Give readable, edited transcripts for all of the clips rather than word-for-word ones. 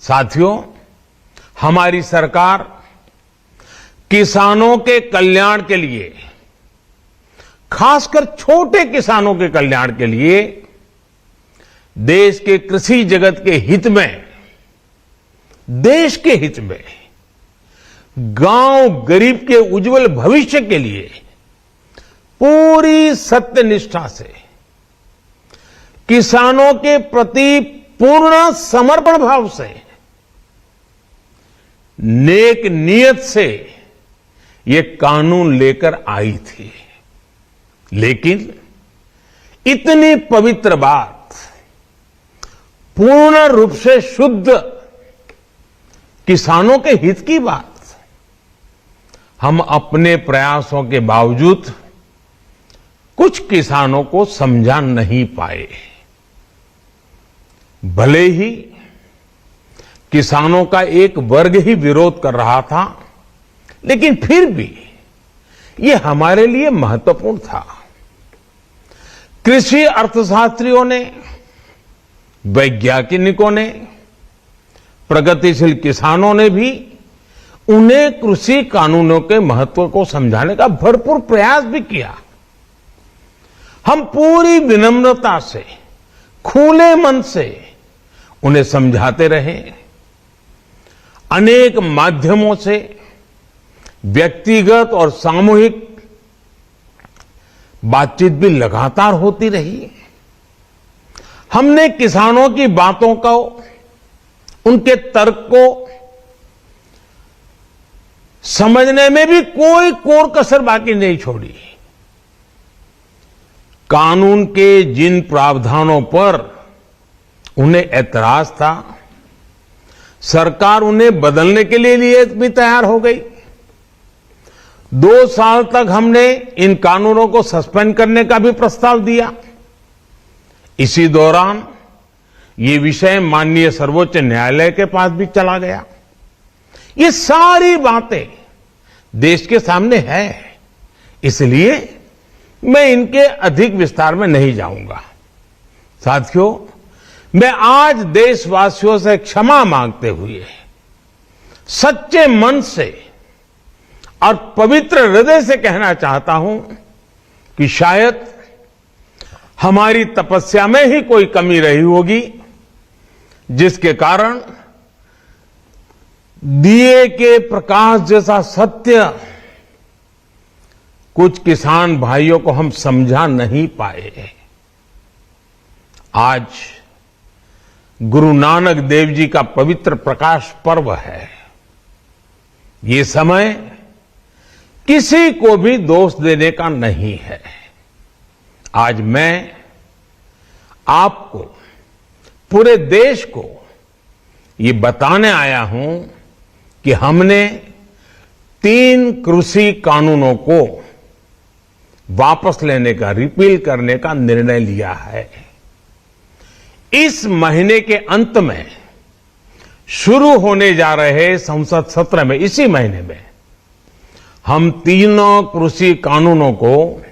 साथियों, हमारी सरकार किसानों के कल्याण के लिए, खासकर छोटे किसानों के कल्याण के लिए देश के कृषि जगत के हित में, देश के हित में, गांव गरीब के उज्जवल भविष्य के लिए पूरी सत्यनिष्ठा से, किसानों के प्रति पूर्ण समर्पण भाव से, नेक नियत से ये कानून लेकर आई थी। लेकिन इतनी पवित्र बात, पूर्ण रूप से शुद्ध किसानों के हित की बात, हम अपने प्रयासों के बावजूद कुछ किसानों को समझा नहीं पाए। भले ही किसानों का एक वर्ग ही विरोध कर रहा था, लेकिन फिर भी ये हमारे लिए महत्वपूर्ण था। कृषि अर्थशास्त्रियों ने, वैज्ञानिकों ने, प्रगतिशील किसानों ने भी उन्हें कृषि कानूनों के महत्व को समझाने का भरपूर प्रयास भी किया। हम पूरी विनम्रता से, खुले मन से उन्हें समझाते रहे। अनेक माध्यमों से व्यक्तिगत और सामूहिक बातचीत भी लगातार होती रही। हमने किसानों की बातों को, उनके तर्क को समझने में भी कोई कोर कसर बाकी नहीं छोड़ी। कानून के जिन प्रावधानों पर उन्हें ऐतराज था, सरकार उन्हें बदलने के लिए भी तैयार हो गई। 2 साल तक हमने इन कानूनों को सस्पेंड करने का भी प्रस्ताव दिया। इसी दौरान ये विषय माननीय सर्वोच्च न्यायालय के पास भी चला गया। ये सारी बातें देश के सामने है, इसलिए मैं इनके अधिक विस्तार में नहीं जाऊंगा। साथियों, मैं आज देशवासियों से क्षमा मांगते हुए सच्चे मन से और पवित्र हृदय से कहना चाहता हूं कि शायद हमारी तपस्या में ही कोई कमी रही होगी, जिसके कारण दिए के प्रकाश जैसा सत्य कुछ किसान भाइयों को हम समझा नहीं पाए। आज गुरु नानक देव जी का पवित्र प्रकाश पर्व है। ये समय किसी को भी दोष देने का नहीं है। आज मैं आपको, पूरे देश को ये बताने आया हूं कि हमने 3 कृषि कानूनों को वापस लेने का, रिपील करने का निर्णय लिया है। इस महीने के अंत में शुरू होने जा रहे संसद सत्र में, इसी महीने में, हम 3 कृषि कानूनों को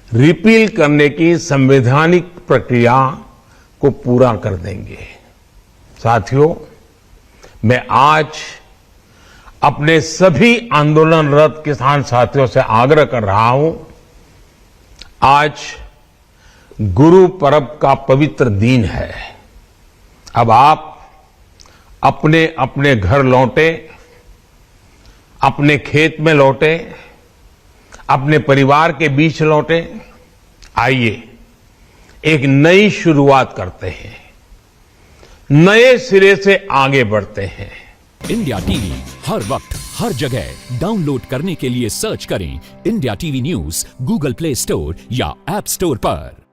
रिपील करने की संवैधानिक प्रक्रिया को पूरा कर देंगे। साथियों, मैं आज अपने सभी आंदोलनरत किसान साथियों से आग्रह कर रहा हूं, आज गुरु पर्व का पवित्र दिन है। अब आप अपने अपने घर लौटे, अपने खेत में लौटे, अपने परिवार के बीच लौटे। आइए एक नई शुरुआत करते हैं, नए सिरे से आगे बढ़ते हैं। इंडिया टीवी हर वक्त हर जगह डाउनलोड करने के लिए सर्च करें India TV news Google play store या ऐप स्टोर पर।